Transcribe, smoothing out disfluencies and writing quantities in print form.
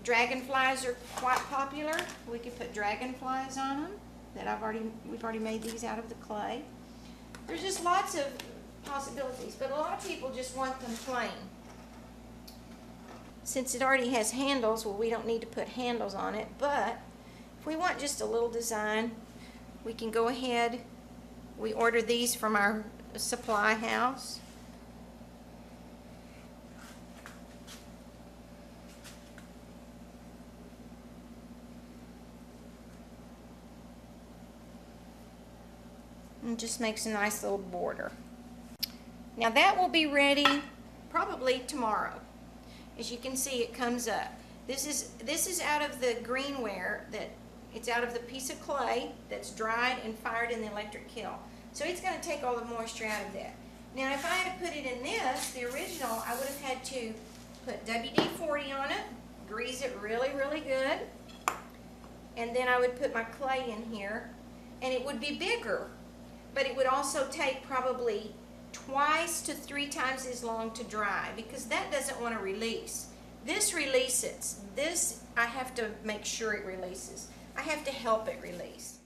Dragonflies are quite popular. We could put dragonflies on them. We've already made these out of the clay. There's just lots of possibilities, but a lot of people just want them plain. Since it already has handles, well, we don't need to put handles on it, but if we want just a little design, we can go ahead. We order these from our supply house. And just makes a nice little border. Now that will be ready probably tomorrow. As you can see, it comes up. This is out of the greenware it's out of the piece of clay that's dried and fired in the electric kiln. So it's going to take all the moisture out of that. Now if I had to put it in this, the original, I would have had to put WD-40 on it, grease it really, really good, and then I would put my clay in here, and it would be bigger. But it would also take probably 2 to 3 times as long to dry because that doesn't want to release. This releases. This I have to make sure it releases. I have to help it release.